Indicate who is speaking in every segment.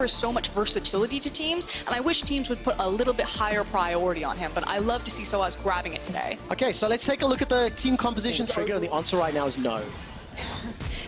Speaker 1: so much versatility to teams, and I wish teams would put a little bit higher priority on him, but I love to see Soaz grabbing it today.
Speaker 2: Okay, so let's take a look at the team composition. Trigger, the answer right now is no.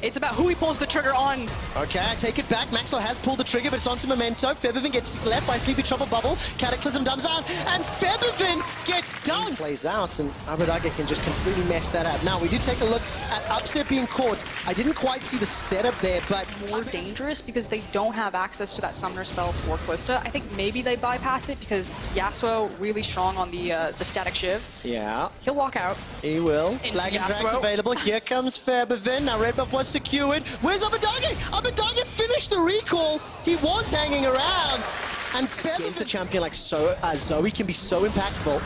Speaker 1: It's about who he pulls the trigger on.
Speaker 2: Okay, I take it back. Maxwell has pulled the trigger, but it's onto Memento. Febiven gets slept by Sleepy Trouble Bubble. Cataclysm dumps out, and Febiven gets dunked. Plays out, and Abbedagge can just completely mess that up. Now, we do take a look at Upset being caught. I didn't quite see the setup there, but...
Speaker 1: More dangerous because they don't have access to that summoner spell for Kalista. I think maybe they bypass it because Yasuo really strong on the static shiv.
Speaker 2: Yeah.
Speaker 1: He'll walk out.
Speaker 2: He will.
Speaker 1: Into
Speaker 2: Flag and Drag's
Speaker 1: Yasuo.
Speaker 2: available. Here comes Febiven. Now red buff was secured. Where's Abbedagge? Abbedagge finished the recall. He was hanging around. And Febiven against a champion like Zoe can be so impactful.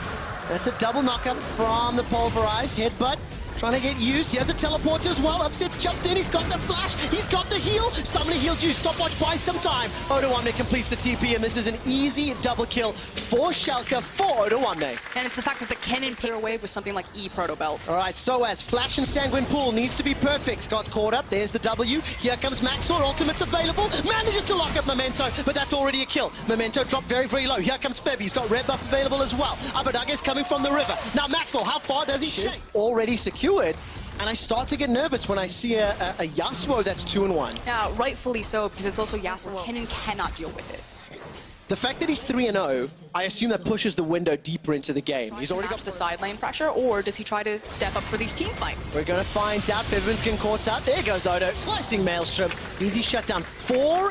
Speaker 2: That's a double knockup from the Pulverize. Headbutt. Trying to get used. He has a teleporter as well. Upset's jumped in. He's got the flash. He's got the heal. Summoner heals you. Stopwatch buys some time. Odoamne completes the TP, and this is an easy double kill for Schalke for Odoamne.
Speaker 1: And it's the fact that the Kennen picks wave with something like E Proto Belt.
Speaker 2: All right, Soaz, Flash and Sanguine Pool needs to be perfect. Got caught up. There's the W. Here comes Maxwell. Ultimate's available. Manages to lock up Memento, but that's already a kill. Memento dropped very, very low. Here comes Feb. He's got red buff available as well. Abbedagge is coming from the river. Now Maxwell, how far does he chase? Already secured. And I start to get nervous when I see a Yasuo that's 2-1.
Speaker 1: Yeah, rightfully so, because it's also Yasuo. Kennen cannot deal with it.
Speaker 2: The fact that he's 3-0, I assume that pushes the window deeper into the game. He's already got
Speaker 1: the side lane pressure, or does he try to step up for these team fights?
Speaker 2: We're going to find out. Febiven's getting caught out. There goes Odo. Slicing Maelstrom. Easy shutdown. 4-0.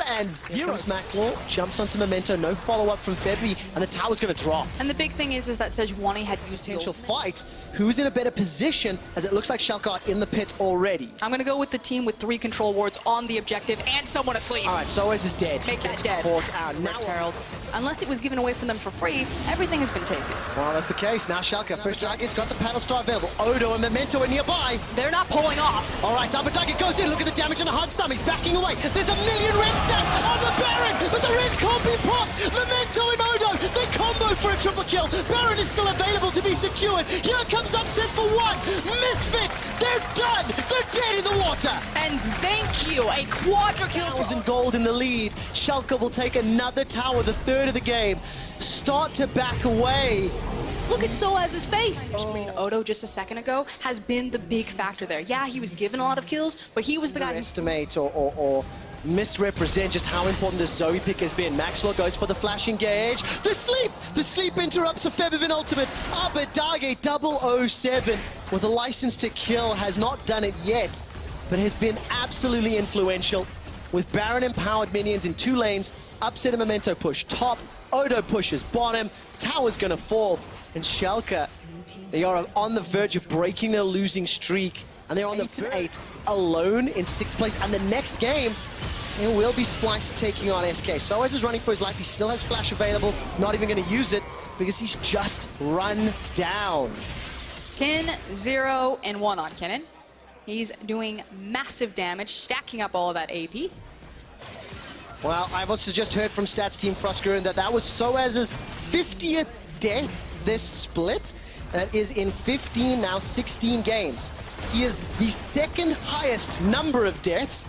Speaker 2: Maclaw jumps onto Memento. No follow-up from Febi, and the tower's going to drop.
Speaker 1: And the big thing is that Sejuani had used the
Speaker 2: Potential fight. Who's in a better position, as it looks like Schalke are in the pit already.
Speaker 1: I'm going to go with the team with 3 control wards on the objective and someone asleep.
Speaker 2: All right, Soaz is dead.
Speaker 1: Make that dead.
Speaker 2: Caught out. Now
Speaker 1: Herald. Unless it was given away from them for free, everything has been taken.
Speaker 2: Well, that's the case. Now Schalke, first Dragon's got the paddle star available. Odo and Memento are nearby.
Speaker 1: They're not pulling off.
Speaker 2: All right, Abbedagge goes in. Look at the damage on the hard sum. He's backing away. There's a million red stacks on the Baron, but the red can't be popped. Memento and Odo, they combo for a triple kill. Baron is still available to be secured. Here comes Upset for 1. Misfits, they're done. They're dead in the water.
Speaker 1: And thank you, a quadra kill.
Speaker 2: 1,000 gold in the lead. Schalke will take another tower, the third of the game. Start to back away.
Speaker 1: Look at Soaz's face. Odo just a second ago has been the big factor there. Yeah, he was given a lot of kills, but he was the guy who...
Speaker 2: Estimate or misrepresent just how important this Zoe pick has been. Maxwell goes for the flash engage. The sleep interrupts a Febiven ultimate. Abbedagge 007 with a license to kill has not done it yet, but has been absolutely influential. With Baron empowered minions in 2 lanes, Upset and Memento push top, Odo pushes bottom, tower's gonna fall, and Schalke, they are on the verge of breaking their losing streak, and they're on the 8 alone in 6th place, and the next game, it will be Splice taking on SK. Soaz is running for his life, he still has flash available, not even gonna use it, because he's just run down.
Speaker 1: 10-0 and 1 on Kennen. He's doing massive damage, stacking up all of that AP.
Speaker 2: Well, I've also just heard from Stats Team Frostgurn that was Soaz's 50th death this split. That is in 15, now 16 games. He is the second highest number of deaths,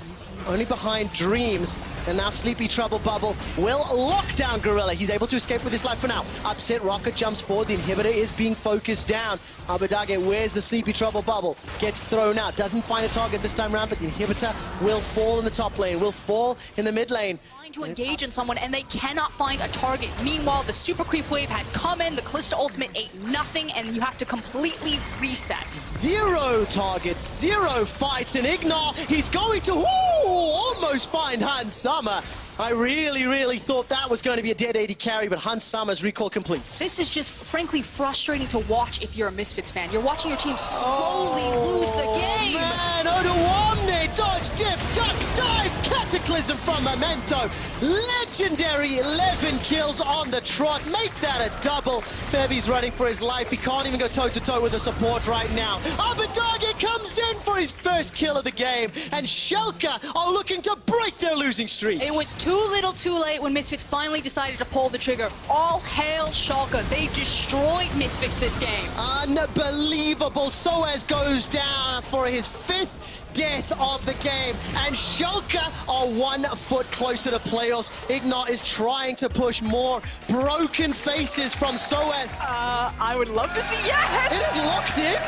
Speaker 2: only behind Dreams, and now Sleepy Trouble Bubble will lock down Gorilla. He's able to escape with his life for now. Upset Rocket jumps forward, the inhibitor is being focused down. Abbedagge, where's the Sleepy Trouble Bubble? Gets thrown out, doesn't find a target this time around, but the inhibitor will fall in the top lane, will fall in the mid lane.
Speaker 1: To engage in someone, and they cannot find a target. Meanwhile, the super creep wave has come in, the Kalista ultimate ate nothing, and you have to completely reset.
Speaker 2: 0 targets, 0 fights, and Ignore, he's going to almost find Hans Summer. I really thought that was going to be a dead 80 carry, but Hans Summer's recall completes.
Speaker 1: This is just, frankly, frustrating to watch if you're a Misfits fan. You're watching your team slowly lose the game.
Speaker 2: Man, Odoamne, dodge, dip, duck, dive, Cataclysm from Memento. Legendary 11 kills on the trot. Make that a double. Febi's running for his life. He can't even go toe-to-toe with the support right now. Abbedagge comes in for his first kill of the game, and Schalke are looking to break their losing streak.
Speaker 1: It was too little too late when Misfits finally decided to pull the trigger. All hail Schalke. They destroyed Misfits this game.
Speaker 2: Unbelievable. Soaz goes down for his 5th death of the game. And Schalke are 1 foot closer to playoffs. Ignat is trying to push more broken faces from SOAS.
Speaker 1: I would love to see, yes!
Speaker 2: It is locked in.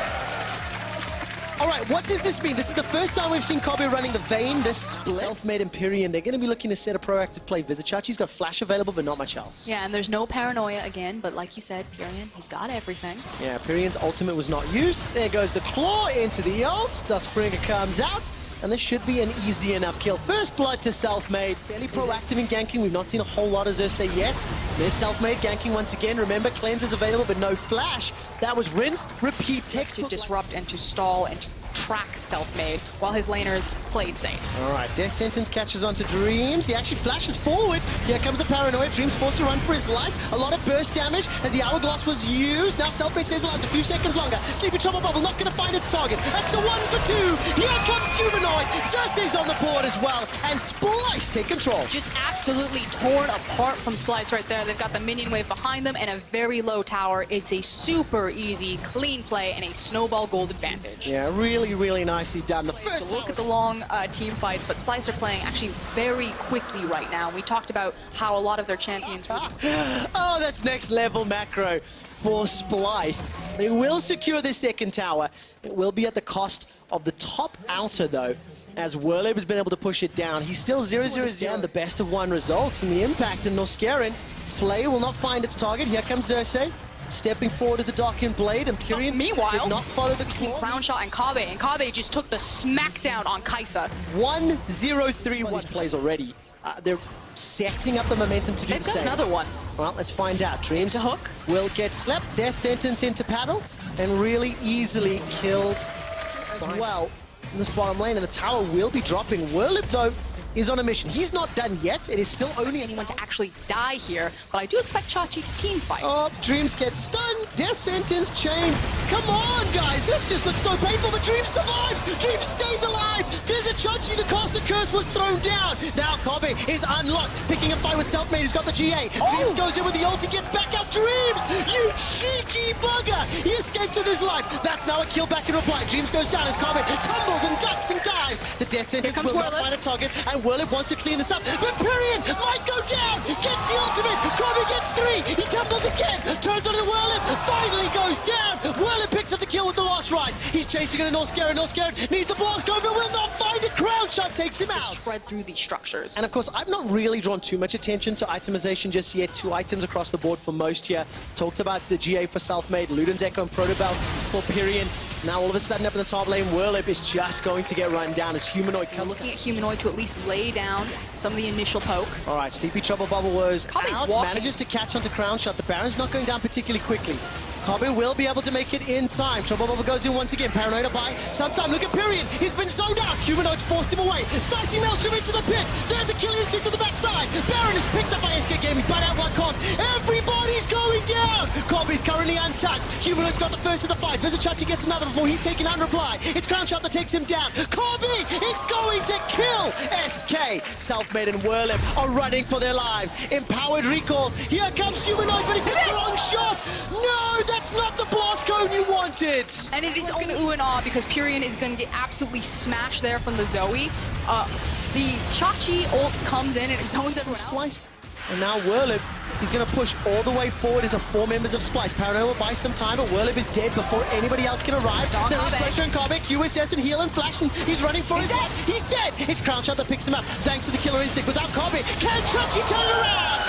Speaker 2: All right, what does this mean? This is the first time we've seen Kobe running the Vayne, this split. Self-made Empyrean. They're going to be looking to set a proactive play. Vizicachi's got flash available, but not much else.
Speaker 1: Yeah, and there's no paranoia again, but like you said, Pyrian, he's got everything.
Speaker 2: Yeah, Pyrian's ultimate was not used. There goes the claw into the ult. Duskbringer comes out, and this should be an easy enough kill. First blood to Self-made. Fairly proactive in ganking. We've not seen a whole lot of Xerxes yet. There's Self-made ganking once again. Remember, cleanse is available, but no flash. That was rinse, repeat, textbook.
Speaker 1: To disrupt and to stall and to track Self-made while his laners played safe.
Speaker 2: All right, Death Sentence catches onto Dreams. He actually flashes forward. Here comes the paranoia. Dreams forced to run for his life. A lot of burst damage as the Hourglass was used. Now Self-made stays alive a few seconds longer. Sleepy Trouble Bubble not going to find its target. That's a 1 for 2. Here comes Humanoid. Xerxes on the board as well. And Splice take control.
Speaker 1: Just absolutely torn apart from Splice right there. They've got the minion wave behind them and a very low tower. It's a super easy, clean play and a snowball gold advantage.
Speaker 2: Yeah, really nicely done. The first
Speaker 1: So look at the long team fights, but Splice are playing actually very quickly right now. We talked about how a lot of their champions were...
Speaker 2: Oh, that's next level macro for Splice. They will secure this second tower. It will be at the cost of the top outer, though, as Werlib has been able to push it down. He's still 0-0-0, the best of 1 results, and the impact in Noskarin. Flay will not find its target. Here comes Xerxes. Stepping forward to the Darkened Blade, and Pyrian
Speaker 1: meanwhile,
Speaker 2: did not follow the claw.
Speaker 1: Crown Shot and Kabe just took the smackdown on Kaisa.
Speaker 2: 1-0-3 these plays already. They're setting up the momentum to do
Speaker 1: They've
Speaker 2: the same.
Speaker 1: got another one.
Speaker 2: Well, let's find out. Dreams
Speaker 1: The hook.
Speaker 2: will get slept. Death Sentence into paddle, and really easily killed as well in this bottom lane, and the tower will be dropping. Werlib, though, is on a mission. He's not done yet. It is still only
Speaker 1: Anyone to actually die here, but I do expect Chachi to team fight.
Speaker 2: Oh, Dreams gets stunned. Death Sentence chains. Come on, guys. This just looks so painful, but Dreams survives. Dreams stays alive. Vizicachi, the caster curse was thrown down. Now Kobe is unlocked, picking a fight with Self-made, who's got the GA. Dreams goes in with the ulti, gets back up. Dreams, you cheeky bugger. He escapes with his life. That's now a kill back in reply. Dreams goes down as Kobe tumbles and ducks and dives. The Death Sentence will not find a target, and Werlib wants to clean this up, but Pyrian might go down, gets the ultimate, Kobe gets 3, he tumbles again, turns onto Werlib, finally goes down, Werlib picks up the kill with the last rides, he's chasing in a Noskarin needs a blast, Kobe will not find it, Crown Shot takes him out.
Speaker 1: Spread through these structures.
Speaker 2: And of course, I've not really drawn too much attention to itemization just yet, 2 items across the board for most here, talked about the GA for Self-made, Luden's Echo and Protobelt for Pyrian. Now all of a sudden up in the top lane, Werlib is just going to get run down as Humanoid comes
Speaker 1: looking at Humanoid to at least lay down some of the initial poke.
Speaker 2: All right, Sleepy Trouble Bubble was
Speaker 1: Kobe's
Speaker 2: out,
Speaker 1: walking.
Speaker 2: manages to catch onto Crown Shot. The Baron's not going down particularly quickly. Kobe will be able to make it in time. Trouble Bubble goes in once again. Paranoia by sometime. Look at Pyrian. He's been zoned out. Humanoid's forced him away. Slicing Maelstrom into the pit. There's the killing instinct to the backside. Baron is picked up by SK Gaming, but at what cost? Everybody's going down. Kobe's currently untouched. Humanoid's got the first of the fight. Vizicachi gets another before he's taken out in reply. It's Crown Shot that takes him down. Kobe is going to kill SK. Self-made and Werlib are running for their lives. Empowered recalls. Here comes Humanoid, but he picks the wrong shot. No, that's not the blast cone you wanted.
Speaker 1: And it is going to ooh and ah because Pyrian is going to get absolutely smashed there from the Zoe. The Chachi ult comes in and it zones everyone out.
Speaker 2: Splice. And now Werlib, he's going to push all the way forward into 4 members of Splice. Paranoia will buy some time, but Werlib is dead before anybody else can arrive. There is pressure on Kobe, QSS and heal and flash, and he's running for his life. He's dead. It's Crown Shot that picks him up, thanks to the killer instinct. Without Kobe, can Chachi turn it around?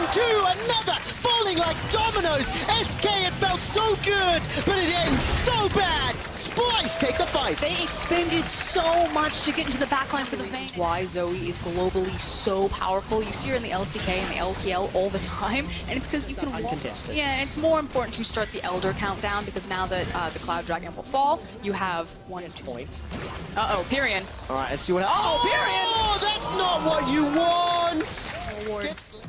Speaker 2: 1, 2, another, falling like dominoes. SK, it felt so good, but it ends so bad. Splice take the fight.
Speaker 1: They expended so much to get into the backline for the Vayne. Why Zoe is globally so powerful. You see her in the LCK and the LPL all the time, and it's because you can
Speaker 2: uncontested.
Speaker 1: Yeah, it's more important to start the Elder countdown because now that the Cloud Dragon will fall, you have 1 point. Uh-oh, Pyrian.
Speaker 2: All right, let's see what happens.
Speaker 1: Oh, Pyrian!
Speaker 2: Oh, that's not what you want.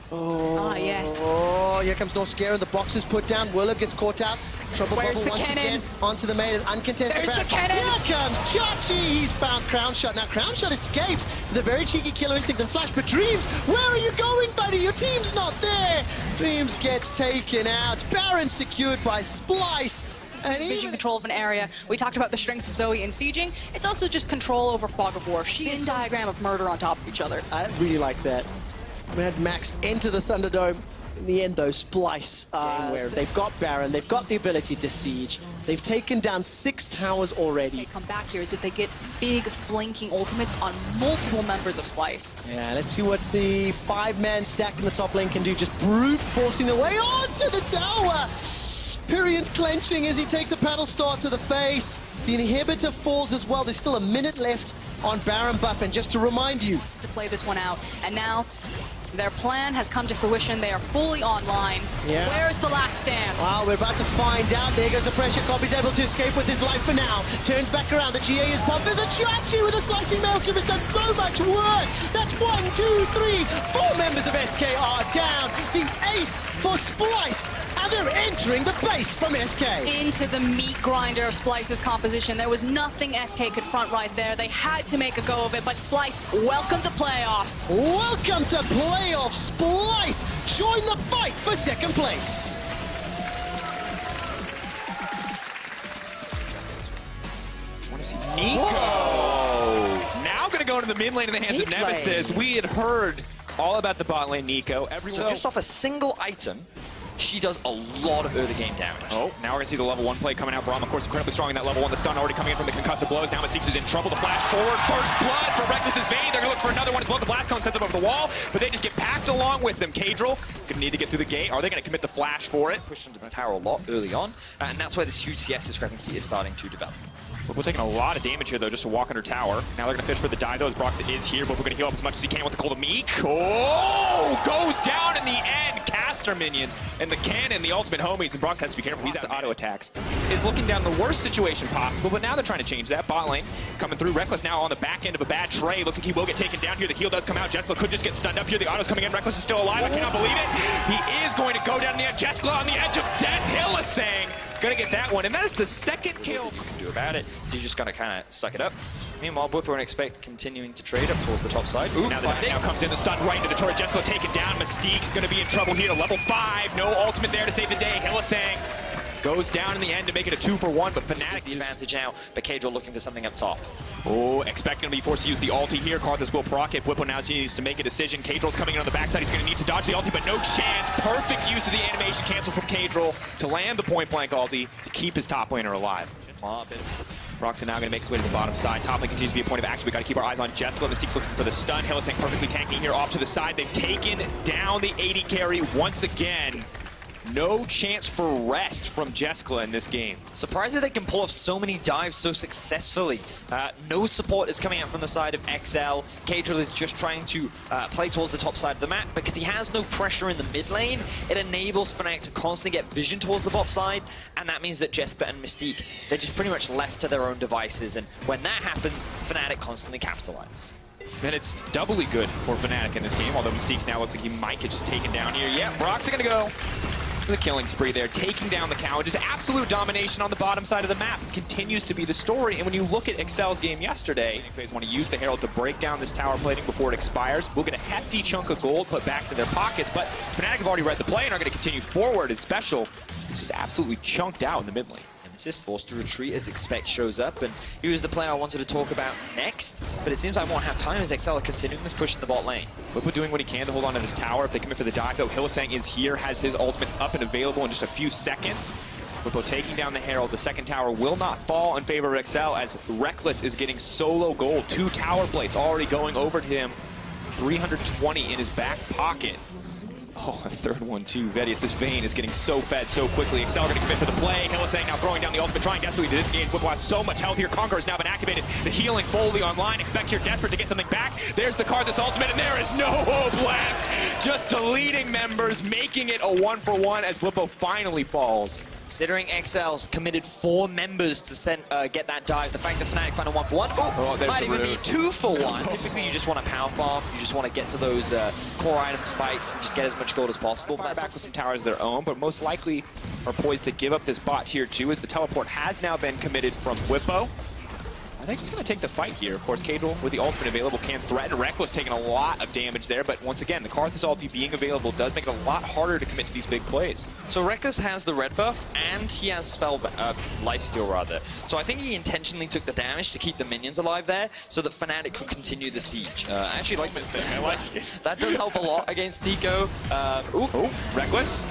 Speaker 1: Ah, yes.
Speaker 2: Oh, here comes Noskarin. The box is put down. Werlib gets caught out. Trouble
Speaker 1: Where's
Speaker 2: Bubble
Speaker 1: the
Speaker 2: once
Speaker 1: cannon?
Speaker 2: again onto the main uncontested.
Speaker 1: There's the
Speaker 2: back.
Speaker 1: cannon!
Speaker 2: Here comes Chachi. He's found Crown Shot. Now Crown Shot escapes with a very cheeky killer instinct and flash. But Dreams, where are you going, buddy? Your team's not there. Dreams gets taken out. Baron secured by Splice. And
Speaker 1: vision
Speaker 2: even-
Speaker 1: control of an area. We talked about the strengths of Zoe in sieging. It's also just control over Fog of War. She is diagram of murder on top of each other.
Speaker 2: I really like that. We had Max enter the Thunderdome. In the end, though, Splice, where they've got Baron, they've got the ability to siege. They've taken down 6 towers already.
Speaker 1: They come back here is if they get big flanking ultimates on multiple members of Splice.
Speaker 2: Yeah, let's see what the 5-man stack in the top lane can do. Just brute forcing their way onto the tower. Pyrian's clenching as he takes a paddle star to the face. The inhibitor falls as well. There's still a minute left on Baron buff. And just to remind you,
Speaker 1: To play this one out. And now their plan has come to fruition. They are fully online.
Speaker 2: Yeah.
Speaker 1: Where's the last stand?
Speaker 2: well, we're about to find out. There goes the pressure. Copy's able to escape with his life for now. Turns back around. The GA is popped. There's a Chiachi with a slicing maelstrom. Has done so much work. That's 1, 2, 3, 4 members of SK are down. The ace for Splice. And they're entering the base from SK.
Speaker 1: Into the meat grinder of Splice's composition. There was nothing SK could front right there. They had to make a go of it, but Splice, welcome to playoffs.
Speaker 2: Welcome to playoff Splice. Join the fight for second place.
Speaker 3: Want to see Nico. Now going to go into the mid lane in the hands of
Speaker 4: Mid
Speaker 3: Nemesis.
Speaker 4: lane.
Speaker 3: We had heard all about the bot lane Nico.
Speaker 4: So just off a single item, she does a lot of early game damage.
Speaker 3: Oh, now we're going to see the level 1 play coming out. Braum, of course, incredibly strong in that level 1. The stun already coming in from the concussive blows. Now Mystique's is in trouble. The flash forward. First blood for Reckless's vein. They're going to look for another one as well. The blast cone sends them over the wall, but they just get packed along with them. Kadril going to need to get through the gate. Are they going to commit the flash for it?
Speaker 4: Pushed into the tower a lot early on, and that's where this huge CS discrepancy is starting to develop.
Speaker 3: We're taking a lot of damage here, though, just to walk under tower. Now they're going to fish for the dive, though, as Brox is here, but we're going to heal up as much as he can with the Cold of Meek. Oh! Goes down in the end. Caster minions and the cannon, the ultimate homies, and Brox has to be careful. He's out auto attacks. Is looking down the worst situation possible, but now they're trying to change that. Bot lane coming through. Reckless now on the back end of a bad trade. Looks like he will get taken down here. The heal does come out. Jessica could just get stunned up here. The auto's coming in. Reckless is still alive. I cannot believe it. He is going to go down in the end. Jessica on the edge of death. Hillisang gonna get that one, and that is the second kill.
Speaker 4: You can do about it, so you're just gonna kind of suck it up. Meanwhile, Whipper and Expect continuing to trade up towards the top side. Ooh,
Speaker 3: Now the knight now comes in, the stun right into the turret. Jessica taken down. Mystique's going to be in trouble here. Level 5, no ultimate there to save the day. Hillisang goes down in the end to make it a 2-for-1, but Fnatic
Speaker 4: the advantage now, but Kadril looking for something up top.
Speaker 3: Oh, Expect going to be forced to use the ulti here. Karthus will proc it. Whippo now needs to make a decision. Kadril's coming in on the backside. He's going to need to dodge the ulti, but no chance. Perfect use of the animation cancel from Kadril to land the point blank ulti to keep his top laner alive. Broxton now going to make his way to the bottom side. Top lane continues to be a point of action. We got to keep our eyes on Jessica. Mystique's looking for the stun. Hillisang perfectly tanking here off to the side. They've taken down the 80 carry once again. No chance for rest from Jessica in this game.
Speaker 4: Surprised that they can pull off so many dives so successfully. No support is coming out from the side of XL. Kadril is just trying to play towards the top side of the map because he has no pressure in the mid lane. It enables Fnatic to constantly get vision towards the bot side, and that means that Jesper and Mystique, they're just pretty much left to their own devices, and when that happens, Fnatic constantly capitalize.
Speaker 3: And it's doubly good for Fnatic in this game, although Mystique's now looks like he might get just taken down here. Yeah, Brock's going to go the killing spree there, taking down the cow. Just absolute domination on the bottom side of the map continues to be the story. And when you look at Excel's game yesterday, they want to use the Herald to break down this tower plating before it expires. We'll get a hefty chunk of gold put back to their pockets, but Fnatic have already read the play and are going to continue forward as Special. This is absolutely chunked out in the mid lane.
Speaker 4: Nemesis forced to retreat as Expect shows up, and he was the player I wanted to talk about next, but it seems like I won't have time as XL are continuing this push in the bot lane.
Speaker 3: Whippo doing what he can to hold on to this tower. If they commit for the dive, though, Hillisang is here, has his ultimate up and available in just a few seconds. Whippo taking down the Herald. The second tower will not fall in favor of XL as Reckless is getting solo gold. 2 tower plates already going over to him. 320 in his back pocket. Oh, a third one too. Vedius, this vein is getting so fed so quickly. XL going to commit for the play. Hillisang now throwing down the ultimate, trying desperately to disengage. Whippo has so much health here. Conquer has now been activated. The healing fully online. Expect here desperate to get something back. There's the Karthus ultimate, and there is no hope left. Just deleting members, making it a 1-for-1 as Whippo finally falls.
Speaker 4: Considering XL's committed 4 members to get that dive, the fact that Fnatic found a 1-for-1,
Speaker 3: there's
Speaker 4: might
Speaker 3: the
Speaker 4: even be
Speaker 3: root.
Speaker 4: 2-for-1. Typically, you just want to power farm, you just want to get to those core item spikes and just get as much gold as possible. But
Speaker 3: Fire
Speaker 4: that's
Speaker 3: back with some towers of their own, but most likely are poised to give up this bot tier 2 as the teleport has now been committed from Whippo. Are they just going to take the fight here? Of course, Cadril with the ultimate available can threaten. Reckless taking a lot of damage there, but once again, the Karthus ulti being available does make it a lot harder to commit to these big plays.
Speaker 4: So Reckless has the red buff, and he has lifesteal rather. So I think he intentionally took the damage to keep the minions alive there, so that Fnatic could continue the siege. I actually like this thing. I like it. That does help a lot against Nico.
Speaker 3: Reckless.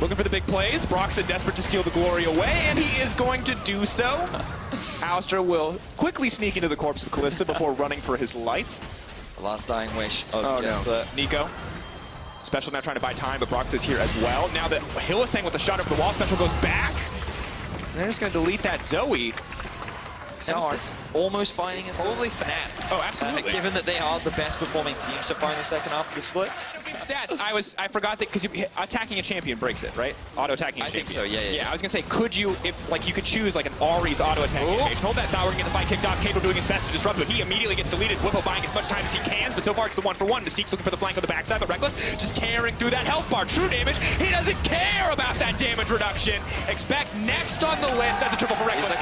Speaker 3: Looking for the big plays. Broxah desperate to steal the glory away, and he is going to do so. Alistair will quickly sneak into the corpse of Kalista before running for his life.
Speaker 4: The last dying wish of Jesper.
Speaker 3: Nico. Special now trying to buy time, but Broxah is here as well. Now that Hylissang with the shot over the wall, Special goes back. And they're just going to delete that Zoe.
Speaker 4: Nemesis almost finding us. Probably Fnatic.
Speaker 3: Oh, absolutely.
Speaker 4: Given that they are the best performing team so far in the second half of the split.
Speaker 3: Stats. I forgot that because attacking a champion breaks it, right? Auto attacking a champion.
Speaker 4: I think so. Yeah.
Speaker 3: I was gonna say, could you, if like you could choose like an Ari's auto attacking animation, hold that thought, we're gonna get the fight kicked off. Cadril doing his best to disrupt, but he immediately gets deleted. Whippo buying as much time as he can, but so far it's the 1-for-1. Mystique's looking for the flank on the backside, but Reckless just tearing through that health bar. True damage. He doesn't care about that damage reduction. Expect next on the list. That's a triple for Reckless.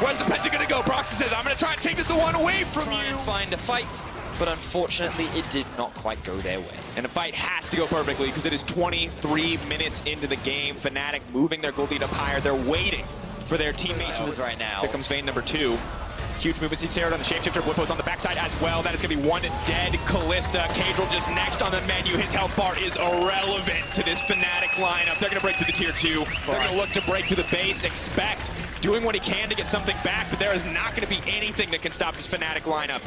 Speaker 3: Where's the penta gonna go? Broxah says, I'm gonna try and take this one away from you.
Speaker 4: And find a fight, but unfortunately it did not quite go their way.
Speaker 3: And the fight has to go perfectly because it is 23 minutes into the game. Fnatic moving their gold lead up higher. They're waiting for their teammate to
Speaker 4: right now.
Speaker 3: Here comes Vayne number 2. Huge movement seeks Herod on the shapeshifter. Whippo's on the backside as well. That is going to be one dead Kalista. Cadril just next on the menu. His health bar is irrelevant to this Fnatic lineup. They're going to break through the tier 2. They're going to look to break through the base. Expect doing what he can to get something back, but there is not going to be anything that can stop this Fnatic lineup.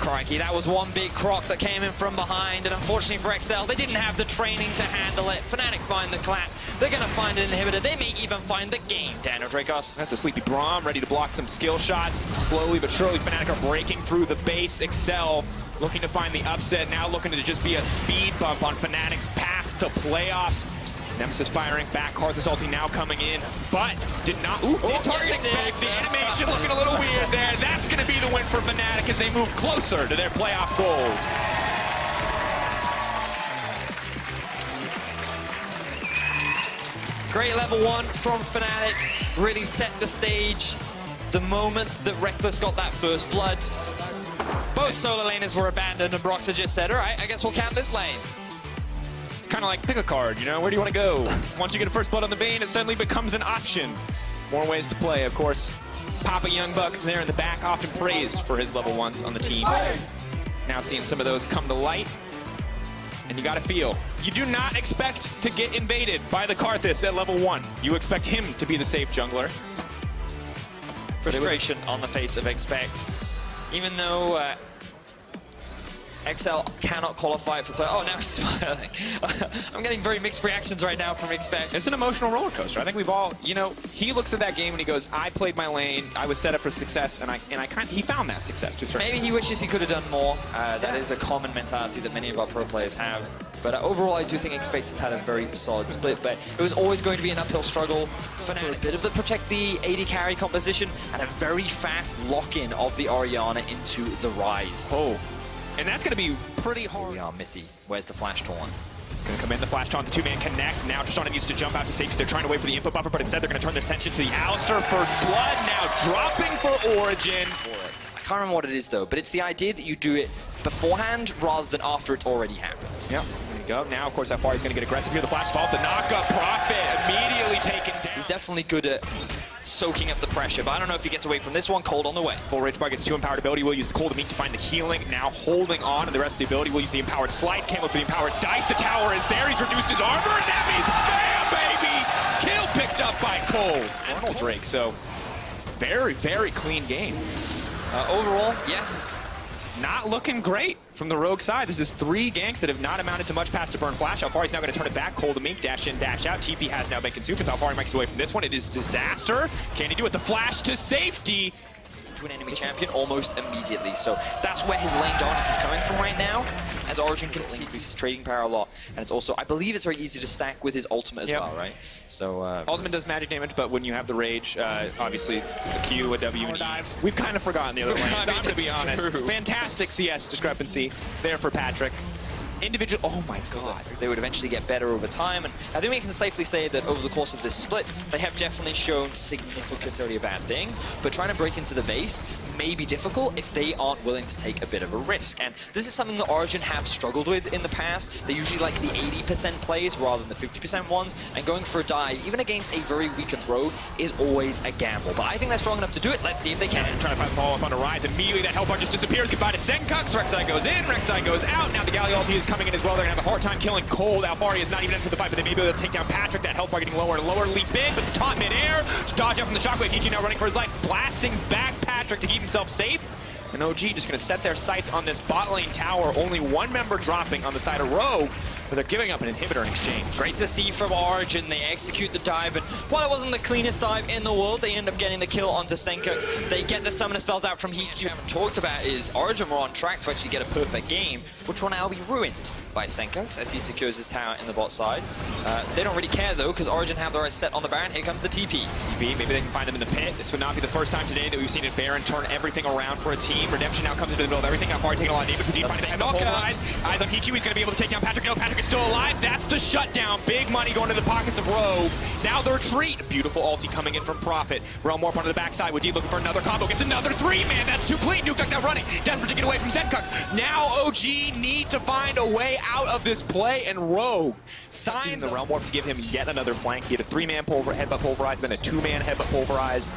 Speaker 4: Crikey, that was one big croc that came in from behind, and unfortunately for XL, they didn't have the training to handle it. Fnatic find the collapse. They're going to find an inhibitor. They may even find the game, Daniel Dracos.
Speaker 3: That's a sleepy Braum, ready to block some skill shots. Slowly but surely, Fnatic are breaking through the base. Excel looking to find the upset, now looking to just be a speed bump on Fnatic's path to playoffs. Nemesis firing back, Karthus ulti now coming in, but did not, did target expect. The animation looking a little weird there. That's going to be the win for Fnatic as they move closer to their playoff goals.
Speaker 4: Great level 1 from Fnatic, really set the stage. The moment that Reckless got that first blood, both solo laners were abandoned, and Broxah just said, all right, I guess we'll camp this lane.
Speaker 3: It's kind of like pick a card, you know, where do you want to go? Once you get a first blood on the Vayne, it suddenly becomes an option. More ways to play, of course. Papa Youngbuck there in the back, often praised for his level 1s on the team. Now seeing some of those come to light. And you got to feel, you do not expect to get invaded by the Karthus at level 1. You expect him to be the safe jungler.
Speaker 4: Frustration on the face of Expect. Even though XL cannot qualify for play. Oh, now he's smiling. I'm getting very mixed reactions right now from Expect.
Speaker 3: It's an emotional roller coaster. I think we've all, you know, he looks at that game and he goes, I played my lane, I was set up for success, and he found that success to a certain
Speaker 4: Maybe he wishes he could have done more. That is a common mentality that many of our pro players have. But overall, I do think Expect has had a very solid split, but it was always going to be an uphill struggle for a bit of the protect the AD carry composition and a very fast lock-in of the Orianna into the Rise.
Speaker 3: Oh. And that's going to be pretty hard.
Speaker 4: We are Mithy. Where's the Flash Taunt?
Speaker 3: Going to come in, the Flash Taunt, the two-man connect. Now Tristana needs to jump out to safety. They're trying to wait for the input buffer, but instead they're going to turn their attention to the Alistair. First blood now dropping for Origin.
Speaker 4: I can't remember what it is, though, but it's the idea that you do it beforehand rather than after it's already happened.
Speaker 3: Yep. There you go. Now, of course, Afari's going to get aggressive here. The Flash Vault, the knock-up Prophet immediately taken down.
Speaker 4: He's definitely good at soaking up the pressure, but I don't know if he gets away from this one. Cold on the way.
Speaker 3: Full Rage Bar gets 2 empowered ability. We'll use the Cold Meat to find the healing. Now holding on to the rest of the ability. We'll use the empowered Slice. Camel for the empowered Dice. The tower is there. He's reduced his armor, and that means bam, baby! Kill picked up by Cole. Arnold Drake, so very, very clean game.
Speaker 4: Overall, yes.
Speaker 3: Not looking great from the Rogue side. This is 3 ganks that have not amounted to much past to burn Flash. Alfari's now going to turn it back. Cole the Mink, dash in, dash out. TP has now been consumed. As Alfari makes away from this one, it is disaster. Can he do it? The Flash to safety.
Speaker 4: To an enemy champion almost immediately. So that's where his lane dominance is coming from right now, as Origin can increase his trading power a lot. And it's also, I believe it's very easy to stack with his ultimate as well, right? So
Speaker 3: ultimate does magic damage, but when you have the Rage, obviously a Q, a W, and dives. We've kind of forgotten the other lanes, I'm going to be honest.
Speaker 4: True.
Speaker 3: Fantastic CS discrepancy there for Patrick. individual, oh my god.
Speaker 4: They would eventually get better over time, and I think we can safely say that over the course of this split, they have definitely shown significant, necessarily a bad thing, but trying to break into the base may be difficult if they aren't willing to take a bit of a risk. And this is something that Origin have struggled with in the past. They usually like the 80% plays rather than the 50% ones, and going for a dive, even against a very weakened Rogue, is always a gamble. But I think they're strong enough to do it. Let's see if they can.
Speaker 3: Trying to find the follow-up on the rise. Immediately that health bar just disappears. Goodbye to Senkux. Rek'Sai goes in. Rek'Sai goes out. Now the Galio ulti is coming in as well. They're going to have a hard time killing Cold. Alfari is not even into the fight, but they may be able to take down Patrick. That health bar getting lower and lower. Leap in, but the taunt mid-air. Dodge out from the shockwave. EQ now running for his life. Blasting back Patrick to keep himself safe. And OG just going to set their sights on this bot lane tower. Only one member dropping on the side of Rogue, but they're giving up an inhibitor in exchange.
Speaker 4: Great to see from Origin. They execute the dive, and while it wasn't the cleanest dive in the world, they end up getting the kill onto Senkux. They get the summoner spells out from Heat. You haven't talked about is Origin were on track to actually get a perfect game, which will now be ruined by Senkux as he secures his tower in the bot side. They don't really care though, because Origin have their eyes set on the Baron. Here comes the TPs.
Speaker 3: Maybe they can find them in the pit. This would not be the first time today that we've seen a Baron turn everything around for a team. Redemption now comes into the middle of everything. Now Alfari taking a lot of damage. Would find him eyes on Hiku. He's going to be able to take down Patrick. No, Patrick is still alive. That's the shutdown. Big money going to the pockets of Rogue. Now the retreat. Beautiful ulti coming in from Prophet. Realm Warp onto the backside. Would looking for another combo. Gets another three, man. That's too clean. Nuke now running. Desperate to get away from Senkux. Now OG need to find a way out of this play, and Rogue signs the Realm Warp to give him yet another flank. He had a three-man headbutt pulverize, then a two-man headbutt pulverize.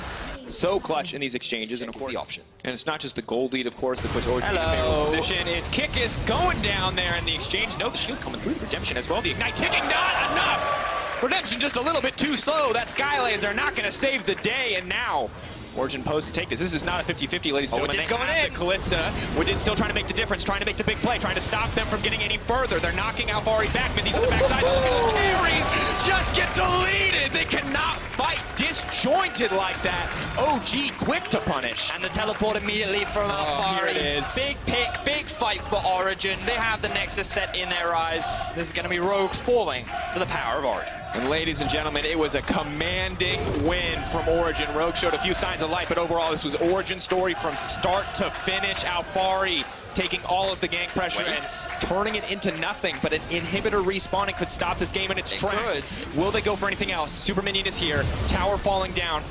Speaker 3: So clutch in these exchanges, and of course the option. And it's not just the gold lead, of course, that puts Origin in a favorable position. It's Kickus going down there in the exchange. No, the shield coming through. Redemption as well. The ignite ticking, not enough. Redemption just a little bit too slow. That Sky Laser not going to save the day, and now Origin posed to take this. This is not a 50-50, ladies and gentlemen.
Speaker 4: It's going in.
Speaker 3: Kalista. Woodin still trying to make the difference, trying to make the big play, trying to stop them from getting any further. They're knocking Alfari back. Mindy's on the backside. Look at those carries. Just get deleted. They cannot fight disjointed like that. OG quick to punish.
Speaker 4: And the teleport immediately from Alfari.
Speaker 3: Here it is.
Speaker 4: Big pick, big fight for Origin. They have the Nexus set in their eyes. This is going to be Rogue falling to the power of Origin.
Speaker 3: And ladies and gentlemen, it was a commanding win from Origin. Rogue showed a few signs of life, but overall this was Origin's story from start to finish. Alfari taking all of the gank pressure and turning it into nothing, but an inhibitor respawning could stop this game in its tracks. Will they go for anything else? Super Minion is here, tower falling down.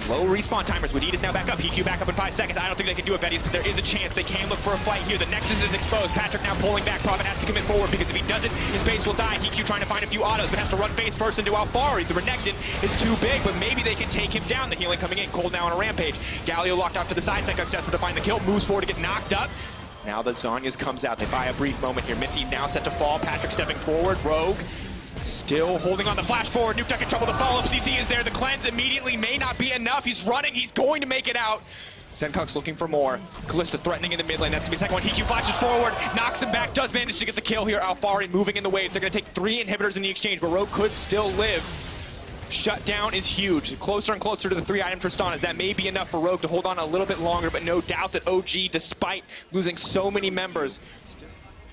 Speaker 3: Low respawn timers. Wadid is now back up. PQ back up in 5 seconds. I don't think they can do it, Betties, but there is a chance they can look for a fight here. The Nexus is exposed. Patrick now pulling back. Prophet has to commit forward because if he doesn't, his base will die. PQ trying to find a few autos, but has to run face first into Alfari. The Renekton is too big, but maybe they can take him down. The healing coming in. Cold now on a rampage. Galio locked off to the side. Senkux desperate to find the kill. Moves forward to get knocked up. Now the Zhonya's comes out. They buy a brief moment here. Minty now set to fall. Patrick stepping forward. Rogue still holding on the flash forward. Nuke Duck in trouble. The follow-up CC is there. The cleanse immediately may not be enough. He's running. He's going to make it out. Senkux looking for more. Kalista threatening in the mid lane. That's going to be the second one. Hiku flashes forward, knocks him back, does manage to get the kill here. Alfari moving in the waves. They're going to take 3 inhibitors in the exchange, but Rogue could still live. Shutdown is huge. Closer and closer to the 3 items for Stannis. That may be enough for Rogue to hold on a little bit longer, but no doubt that OG, despite losing so many members,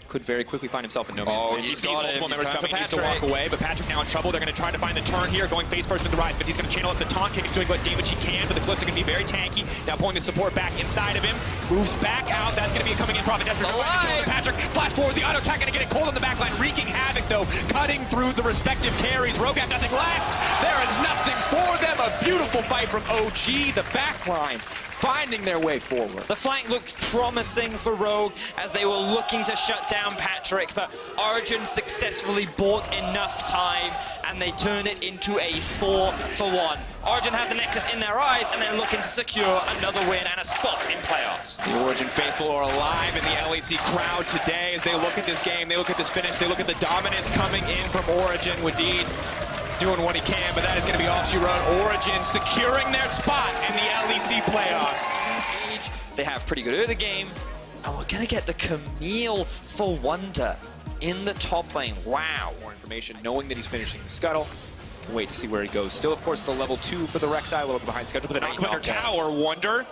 Speaker 3: could very quickly find himself in no man's land. He sees multiple members coming. He needs to walk away, but Patrick now in trouble. They're going to try to find the turn here, going face first to the rise, but he's going to channel up the taunt kick. He's doing what damage he can, but the Kalista going to be very tanky. Now pulling the support back inside of him. Moves back out. That's going to be a coming in Prophet. Desperate to find the kill to Patrick. Flash forward. The auto attack going to get it cold on the back line. Wreaking havoc, though. Cutting through the respective carries. Rogue have nothing left. There is nothing for them. A beautiful fight from OG. The back line finding their way forward.
Speaker 4: The flank looked promising for Rogue as they were looking to shut down Patrick, but Origin successfully bought enough time and they turned it into a 4-for-1. Origin have the Nexus in their eyes and they're looking to secure another win and a spot in playoffs.
Speaker 3: The Origin faithful are alive in the LEC crowd today as they look at this game, they look at this finish, they look at the dominance coming in from Origin. Wadid doing what he can, but that is going to be all she wrote. Origin securing their spot in the LEC playoffs.
Speaker 4: They have pretty good early game, and we're going to get the Camille for Wonder in the top lane. Wow.
Speaker 3: More information, knowing that he's finishing the scuttle. Wait to see where he goes. Still, of course, the level 2 for the Rek'Sai, a little bit behind schedule, but the knock under tower, Wonder.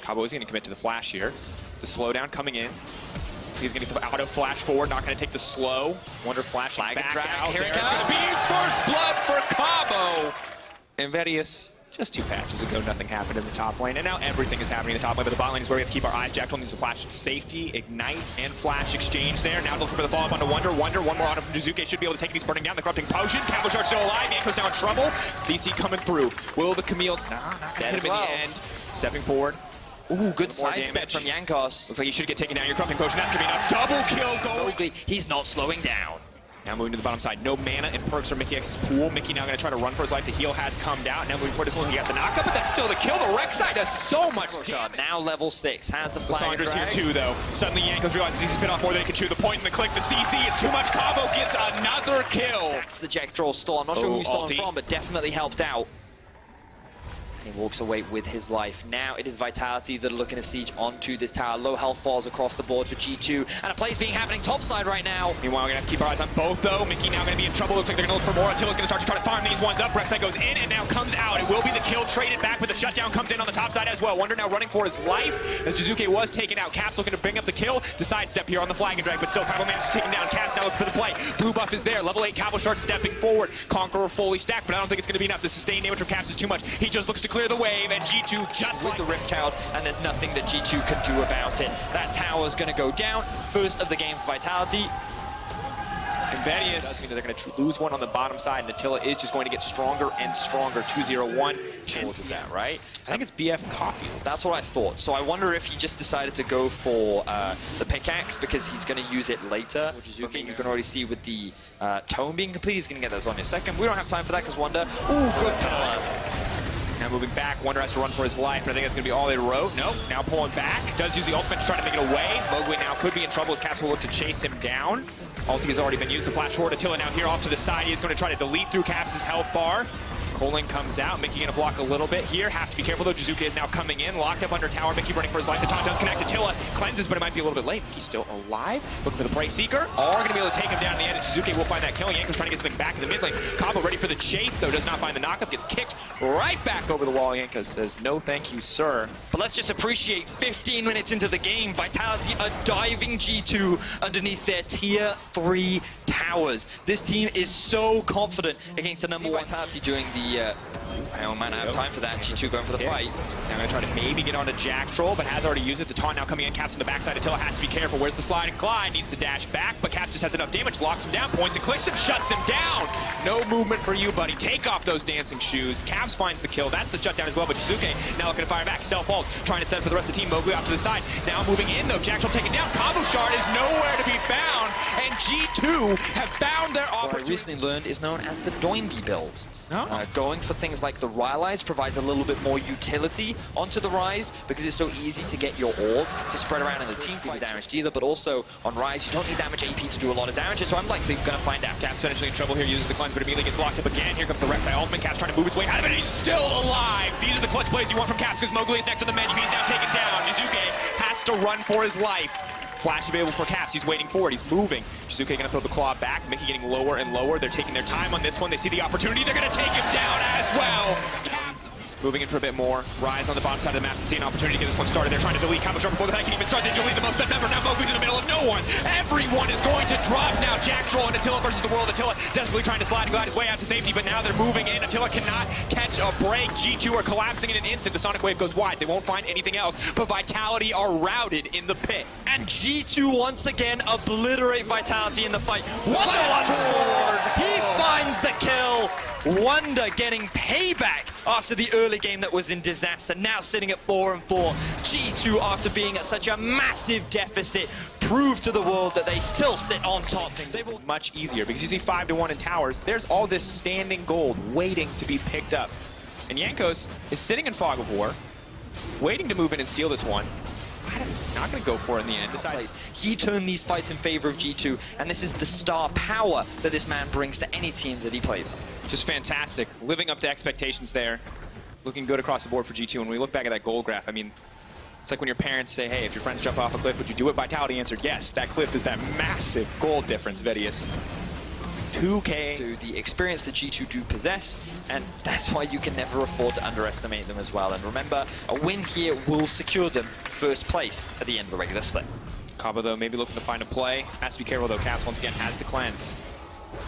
Speaker 3: Cabo is going to commit to the flash here. The slowdown coming in. So he's going to auto flash forward, not going to take the slow. Wonder flashing back out.
Speaker 4: Here
Speaker 3: There's going to be first blood for Cabo. And Vedius Just 2 patches ago, nothing happened in the top lane, and now everything is happening in the top lane, but the bot lane is where we have to keep our eyes. Jack needs to flash safety, ignite, and flash exchange there. Now looking for the follow-up onto Wonder. Wonder, one more auto from Jizuke, should be able to take it. He's burning down the corrupting potion. Cavalshard still alive, Yanko's now in trouble. CC coming through. Will the Camille, not gonna hit him in the end. Stepping forward.
Speaker 4: Ooh, good sidestep from Yankos.
Speaker 3: Looks like he should get taken down. Your corrupting potion, that's gonna be enough. Double kill goal.
Speaker 4: Mowgli, he's not slowing down.
Speaker 3: Now moving to the bottom side. No mana and perks from Mickey X's pool. Mickey now going to try to run for his life. The heal has come down. Now moving forward, this one, he got the knockup, but that's still the kill. The Rek'Sai does so much damage.
Speaker 4: Now level 6 has the flag.
Speaker 3: Sandra's here too, though. Suddenly Yankos realizes he's been off more than he can chew. The point and the click, the CC, it's too much. Cabo gets another kill.
Speaker 4: That's the Jack draw stall. I'm not sure who he's stolen from, but definitely helped out. He walks away with his life. Now it is Vitality that are looking to siege onto this tower. Low health balls across the board for G2. And a play's being happening topside right now.
Speaker 3: Meanwhile, we're going to have to keep our eyes on both, though. Mickey now going to be in trouble. Looks like they're going to look for more. Attila's going to start to try to farm these ones up. Rek'Sai goes in and now comes out. It will be the kill traded back, but the shutdown comes in on the top side as well. Wonder now running for his life as Jizuke was taken out. Caps looking to bring up the kill. The sidestep here on the flag and drag, but still Cabo manages to take him down. Caps now looking for the play. Blue buff is there. Level 8 Cavalshard stepping forward. Conqueror fully stacked, but I don't think it's going to be enough. The sustained damage from Caps is too much. He just looks to clear the wave, and G2 just like the Rift Child, and there's nothing that G2 can do about it. That tower's going to go down. First of the game for Vitality. And Vedius does mean that they're going to lose one on the bottom side, and Attila is just going to get stronger and stronger. 2-0-1. Look at that, right? I think it's BF Caulfield.
Speaker 4: That's what I thought. So I wonder if he just decided to go for the pickaxe because he's going to use it later. Jizuke, you can already see with the tome being complete, he's going to get that Zhonya second. We don't have time for that because Wonder. Ooh, good pillar.
Speaker 3: Now moving back, Wonder has to run for his life, but I think that's going to be all they wrote. Nope, now pulling back. Does use the ultimate to try to make it away. Mowgli now could be in trouble as Caps will look to chase him down. Ulti has already been used. The flash forward. Attila now here off to the side. He is going to try to delete through Caps' health bar. Colin comes out. Mickey going to block a little bit here. Have to be careful though. Jizuke is now coming in. Locked up under tower. Mickey running for his life. The taunt does connect. Attila cleanses, but it might be a little bit late. He's still alive. Looking for the Prey Seeker. Are going to be able to take him down in the end. And Jizuke will find that kill. Yanko's trying to get something back in the mid lane. Cabo ready for the chase though. Does not find the knockup. Gets kicked right back over the wall. Yanko says, no thank you, sir.
Speaker 4: But let's just appreciate 15 minutes into the game. Vitality are diving G2 underneath their tier 3 towers. This team is so confident against the number 1 Vitality during the... I might not have time for that. G2 going for the fight.
Speaker 3: Now going to try to maybe get onto Jack Troll, but has already used it. The taunt now coming in. Caps on the backside. Attila has to be careful. Where's the slide and glide? Needs to dash back, but Caps just has enough damage. Locks him down, points and clicks him, shuts him down. No movement for you, buddy. Take off those dancing shoes. Caps finds the kill. That's the shutdown as well, but Jizuke now looking to fire back. Self-ult, trying to set up for the rest of the team. Mowgli off to the side. Now moving in, though. Jack Troll taken down. Cavalshard is nowhere to be found, and G2 have found their opportunity.
Speaker 4: What I recently learned is known as the Doinby build.
Speaker 3: Oh.
Speaker 4: Going for things like the Rylai's provides a little bit more utility onto the Rise because it's so easy to get your orb to spread around in the team fight damage dealer, but also on Rise you don't need damage AP to do a lot of damage, so I'm likely going to find out.
Speaker 3: Caps finishing in trouble here, uses the cleanse, but immediately gets locked up again. Here comes the Rek'Sai ultimate. Caps trying to move his way out of it, and he's still alive. These are the clutch plays you want from Caps because Mowgli is next to the menu. He's now taken down. Jizuke has to run for his life. Flash available for Caps. He's waiting for it. He's moving. Jizuke going to throw the claw back. Mickey getting lower and lower. They're taking their time on this one. They see the opportunity. They're going to take him down as well. Caps moving in for a bit more. Rise on the bottom side of the map to see an opportunity to get this one started. They're trying to delete Cavalshard before the fight can even start. They delete the most that ever. Now Mowgli's in the middle of no one. Everyone is going to drop now. Jack Troll and Attila versus the world. Attila desperately trying to slide and glide his way out to safety, but now they're moving in. Attila cannot catch a break. G2 are collapsing in an instant. The Sonic Wave goes wide. They won't find anything else, but Vitality are routed in the pit.
Speaker 4: And G2 once again obliterate Vitality in the fight. Wonder once more. He finds the kill. Wonder getting payback after the early game that was in disaster. Now sitting at 4-4. G2, after being at such a massive deficit, prove to the world that they still sit on top.
Speaker 3: They will much easier because you see 5-1 in towers. There's all this standing gold waiting to be picked up. And Yankos is sitting in Fog of War, waiting to move in and steal this one. Not going to go for it in the end. Besides,
Speaker 4: he turned these fights in favor of G2, and this is the star power that this man brings to any team that he plays on.
Speaker 3: Just fantastic. Living up to expectations there. Looking good across the board for G2. When we look back at that goal graph, I mean, it's like when your parents say, hey, if your friends jump off a cliff, would you do it? Vitality answered yes. That cliff is that massive goal difference, Vedius. 2K.
Speaker 4: To the experience that G2 do possess, and that's why you can never afford to underestimate them as well. And remember, a win here will secure them first place at the end of the regular split.
Speaker 3: Cabo, though, maybe looking to find a play. Has to be careful, though. Caps, once again, has the cleanse.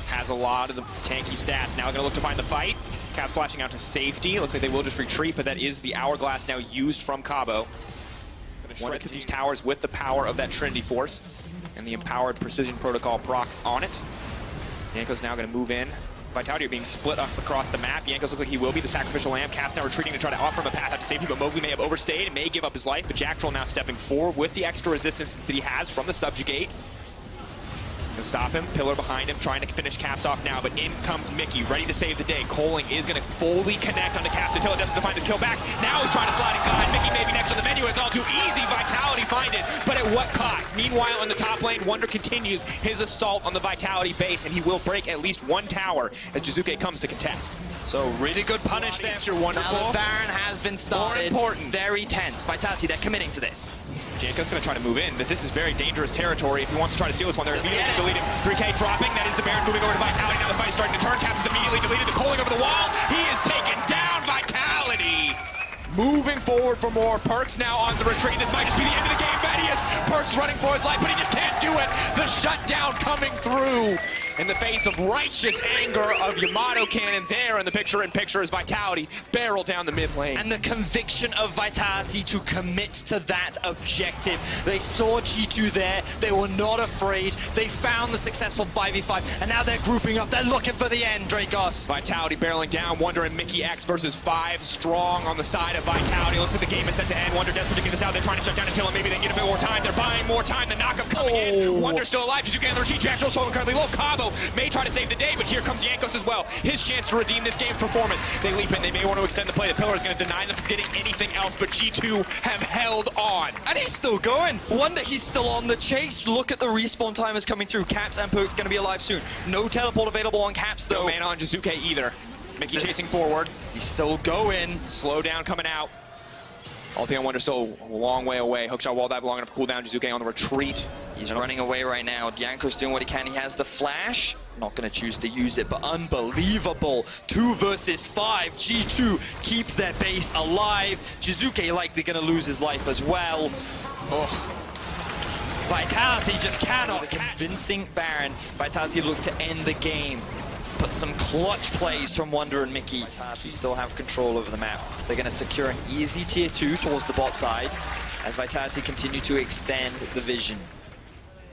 Speaker 3: Has a lot of the tanky stats. Now going to look to find the fight. Cap flashing out to safety. Looks like they will just retreat, but that is the Hourglass now used from Cabo. Gonna strike through these towers with the power of that Trinity Force and the empowered Precision Protocol procs on it. Yanko's now going to move in. Vitality are being split up across the map. Yankos looks like he will be the sacrificial lamb. Cap's now retreating to try to offer him a path out to safety, but Mowgli may have overstayed and may give up his life. But Jack Troll now stepping forward with the extra resistance that he has from the Subjugate. Gonna stop him, pillar behind him, trying to finish Caps off now, but in comes Mickey, ready to save the day. Coling is gonna fully connect onto Caps until it doesn't find his kill back. Now he's trying to slide and glide. Mickey maybe next on the menu, it's all too easy. Vitality find it, but at what cost? Meanwhile, in the top lane, Wonder continues his assault on the Vitality base, and he will break at least one tower as Jizuke comes to contest.
Speaker 4: So really good punish there.
Speaker 3: You're wonderful.
Speaker 4: Now the Baron has been started.
Speaker 3: More important.
Speaker 4: Very tense. Vitality, they're committing to this.
Speaker 3: Janko's going to try to move in, but this is very dangerous territory if he wants to try to steal this one. They're immediately deleted. 3K dropping. That is the Baron moving over to Vitality. Now the fight is starting to turn. Caps is immediately deleted. The Coling over the wall. He is taken down. Vitality moving forward for more. Perks now on the retreat. This might just be the end of the game. Vedius, Perks running for his life, but he just can't do it. The shutdown coming through in the face of righteous anger of Yamato Cannon. There in the picture-in-picture is Vitality barrel down the mid lane.
Speaker 4: And the conviction of Vitality to commit to that objective. They saw G2 there. They were not afraid. They found the successful 5v5, and now they're grouping up. They're looking for the end, Dracos.
Speaker 3: Vitality barreling down. Wonder and Mickey X versus 5 strong on the side of Vitality. Looks like the game is set to end. Wonder desperate to get this out. They're trying to shut down Attila. Maybe they get a bit more time. They're buying more time. The knockup coming in. Wonder still alive. Jizuke on the retreat. Jack Troll showing incredibly low. Cabo may try to save the day, but here comes Yankos as well. His chance to redeem this game's performance. They leap in. They may want to extend the play. The pillar is going to deny them from getting anything else, but G2 have held on.
Speaker 4: And he's still going. Wonder he's still on the chase. Look at the respawn timers coming through. Caps and Perks going to be alive soon. No teleport available on Caps though.
Speaker 3: No mana on Jizuke either. Mickey chasing forward.
Speaker 4: He's still going.
Speaker 3: Slow down coming out. Ulti on Wonder still a long way away. Hookshot wall dive long enough to cool down. Jizuke on the retreat.
Speaker 4: He's running away right now. Yanko's doing what he can. He has the flash. Not going to choose to use it, but unbelievable. 2 versus 5. G2 keeps their base alive. Jizuke likely going to lose his life as well. Oh. Vitality just cannot. Convincing Baron. Vitality look to end the game. But some clutch plays from Wonder and Mickey. Vitality still have control over the map. They're going to secure an easy tier 2 towards the bot side as Vitality continue to extend the vision.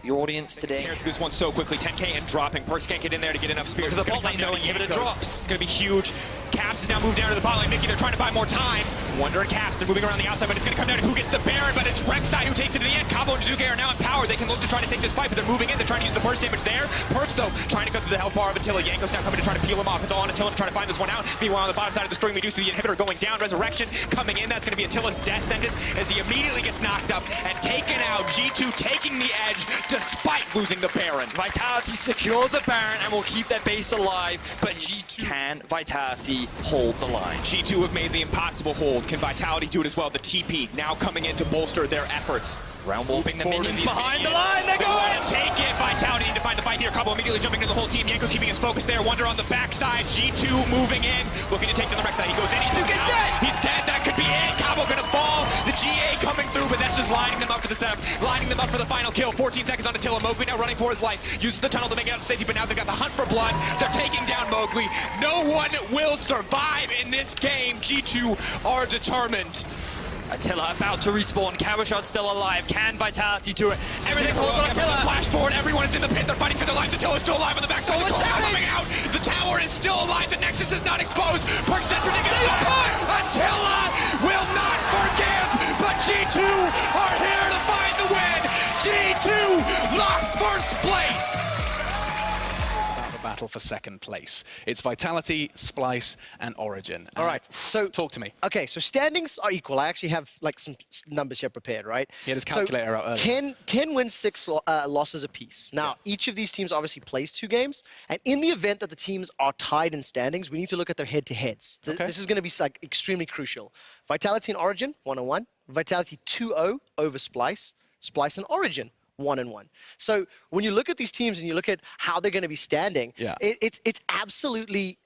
Speaker 4: The audience today.
Speaker 3: Tear through this one so quickly. 10K and dropping. Perks can't get in there to get enough spears.
Speaker 4: Look at the bot lane though, inhibitor drops.
Speaker 3: It's going to be huge. Caps is now moved down to the bot lane. Mickey, they're trying to buy more time. Wonder and Caps, they're moving around the outside, but it's going to come down to who gets the Baron, but it's Rek'Sai who takes it to the end. Cabo and Jizuke are now empowered. They can look to try to take this fight, but they're moving in. They're trying to use the burst damage there. Perks, though, trying to go through the health bar of Attila. Yanko's now coming to try to peel him off. It's all on Attila to try to find this one out. Meanwhile, on the bottom side of the screen, we do see the inhibitor going down. Resurrection coming in. That's going to be Attila's death sentence as he immediately gets knocked up and taken out. G2 taking the edge despite losing the Baron.
Speaker 4: Vitality secure the Baron and will keep their base alive, but G2 can Vitality hold the line.
Speaker 3: G2 have made the impossible hold. Can Vitality do it as well? The TP now coming in to bolster their efforts.
Speaker 4: Round warping the minions behind the
Speaker 3: minions.
Speaker 4: line. They're going
Speaker 3: to take it. Vitality need to find the fight here. Cabo immediately jumping into the whole team. Yanko's keeping his focus there. Wonder on the backside. G2 moving in, looking to take to the Rek'Sai. He goes in. He's dead. He's dead. That could be it. Cabo gonna fall. The GA coming through, but that's just lining them up for the setup. Lining them up for the final kill. 14 seconds on Attila. Mowgli now running for his life. Uses the tunnel to make it out to safety, but now they've got the hunt for blood. They're taking down Mowgli. No one will survive in this game. G2 are determined.
Speaker 4: Attila about to respawn. Cabochard's still alive. Can Vitality do it? Everything falls on Attila.
Speaker 3: Flash forward. Everyone is in the pit. They're fighting for their lives. Attila's still alive on the backside. The tower coming out. The tower is still alive. The Nexus is not exposed. Perks desperate to get it. Attila will not forgive, but G2 are here to find the win. G2 lock first place.
Speaker 5: Battle for second place. It's Vitality, Splice, and Origin.
Speaker 2: All right, so
Speaker 5: talk to me.
Speaker 2: Okay, so standings are equal. I actually have like some numbers here prepared, right?
Speaker 5: He had his calculator out earlier.
Speaker 2: 10 wins, 6 losses apiece. Now, each of these teams obviously plays 2 games, and in the event that the teams are tied in standings, we need to look at their head-to-heads. This is going to be like extremely crucial. Vitality and Origin, 1-1. Vitality 2-0 over Splice. Splice and Origin, 1-1. So when you look at these teams and you look at how they're going to be standing,
Speaker 5: Yeah.
Speaker 2: it's absolutely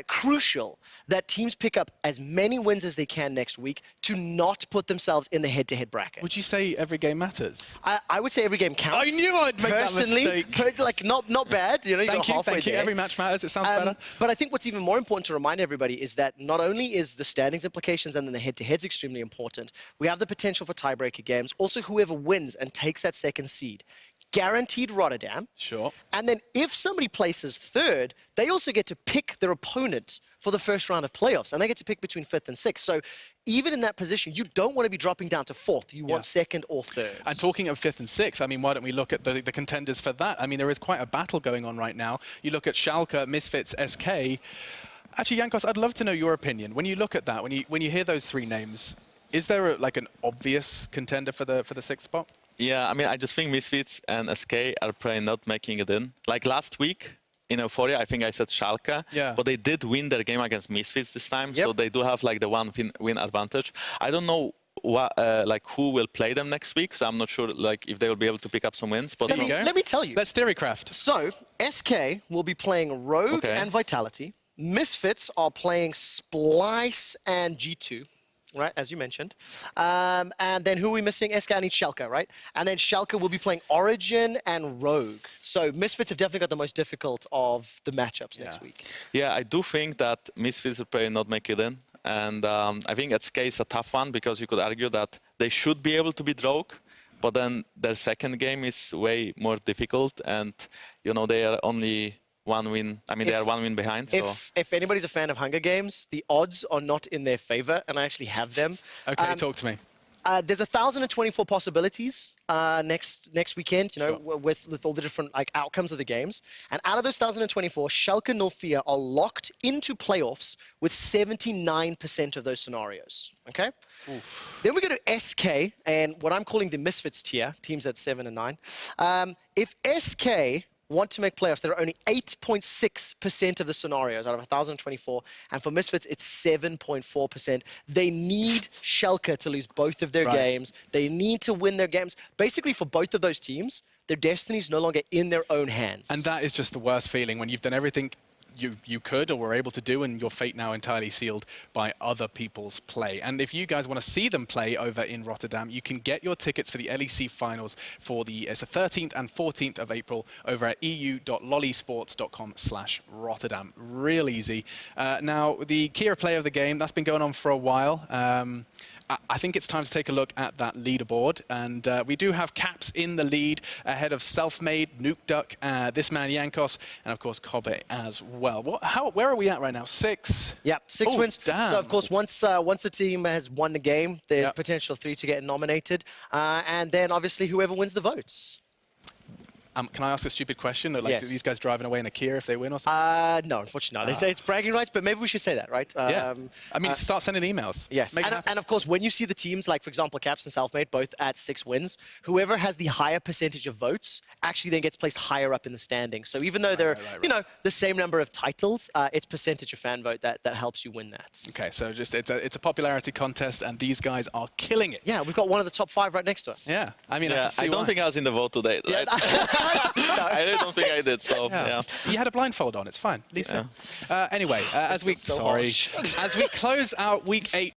Speaker 2: crucial that teams pick up as many wins as they can next week to not put themselves in the head-to-head bracket.
Speaker 5: Would you say every game matters?
Speaker 2: I would say every game counts.
Speaker 5: I knew I'd make that
Speaker 2: Personally,
Speaker 5: mistake.
Speaker 2: like not bad. You know, you got halfway
Speaker 5: Thank you.
Speaker 2: there.
Speaker 5: Every match matters. It sounds better.
Speaker 2: But I think what's even more important to remind everybody is that not only is the standings implications and then the head-to-heads extremely important, we have the potential for tiebreaker games. Also, whoever wins and takes that second seed, guaranteed Rotterdam.
Speaker 5: Sure.
Speaker 2: And then if somebody places third, they also get to pick their opponent for the first round of playoffs, and they get to pick between 5th and 6th. So even in that position, you don't want to be dropping down to 4th. You want 2nd or 3rd.
Speaker 5: And talking of 5th and 6th, I mean, why don't we look at the contenders for that? I mean, there is quite a battle going on right now. You look at Schalke, Misfits, SK. Actually, Jankos, I'd love to know your opinion. When you look at that, when you hear those three names, is there like an obvious contender for the 6th spot?
Speaker 6: Yeah, I mean, I just think Misfits and SK are probably not making it in. Like last week in Euphoria, I think I said Schalke, but they did win their game against Misfits this time, so they do have like the one win advantage. I don't know what, like who will play them next week, so I'm not sure like if they will be able to pick up some wins. But
Speaker 2: Let me tell you.
Speaker 5: Let's theorycraft.
Speaker 2: So SK will be playing Rogue and Vitality. Misfits are playing Splice and G2. Right, as you mentioned. And then who are we missing? SK needs Schalke, right? And then Schalke will be playing Origin and Rogue. So Misfits have definitely got the most difficult of the matchups next week.
Speaker 6: Yeah, I do think that Misfits will probably not make it in. And I think SK is a tough one because you could argue that they should be able to beat Rogue, but then their second game is way more difficult. And, you know, they are only one win. I mean, they are one win behind. So
Speaker 2: if anybody's a fan of Hunger Games, the odds are not in their favor, and I actually have them.
Speaker 5: Okay, talk to me.
Speaker 2: There's 1,024 possibilities next weekend, you know, with all the different like outcomes of the games. And out of those 1,024, Schalke and Norfia are locked into playoffs with 79% of those scenarios. Okay? Oof. Then we go to SK and what I'm calling the Misfits tier, teams at 7 and 9. If SK want to make playoffs, there are only 8.6% of the scenarios out of 1,024. And for Misfits, it's 7.4%. They need Schalke to lose both of their games. They need to win their games. Basically, for both of those teams, their destiny is no longer in their own hands.
Speaker 5: And that is just the worst feeling when you've done everything you could or were able to do, and your fate now entirely sealed by other people's play. And if you guys want to see them play over in Rotterdam, you can get your tickets for the LEC finals for it's the 13th and 14th of April over at eu.lollysports.com/Rotterdam. Real easy. Now, the Kira play of the game, that's been going on for a while. I think it's time to take a look at that leaderboard. And we do have Caps in the lead ahead of Selfmade, Nuke Duck, this man Jankos, and of course Kobe as well. Where are we at right now? 6?
Speaker 2: Yep, 6 wins.
Speaker 5: Damn.
Speaker 2: So of course, once the team has won the game, there's potential 3 to get nominated. And then obviously whoever wins the votes.
Speaker 5: Can I ask a stupid question? Like, do these guys driving away in a Kia if they win or something?
Speaker 2: No, unfortunately not. It's bragging rights, but maybe we should say that, right?
Speaker 5: Yeah. I mean, start sending emails.
Speaker 2: Yes. And of course, when you see the teams, like, for example, Caps and Selfmade, both at 6 wins, whoever has the higher percentage of votes actually then gets placed higher up in the standing. So even though they're, you know, the same number of titles, it's percentage of fan vote that helps you win that.
Speaker 5: Okay, so just it's a popularity contest, and these guys are killing it.
Speaker 2: Yeah, we've got one of the top 5 right next to us.
Speaker 5: Yeah. I mean,
Speaker 6: I don't think I was in the vote today.
Speaker 2: Yeah.
Speaker 6: I really don't think I did. So
Speaker 5: you had a blindfold on. It's fine. Lisa. Anyway, as we
Speaker 2: so
Speaker 5: as we close out week 8.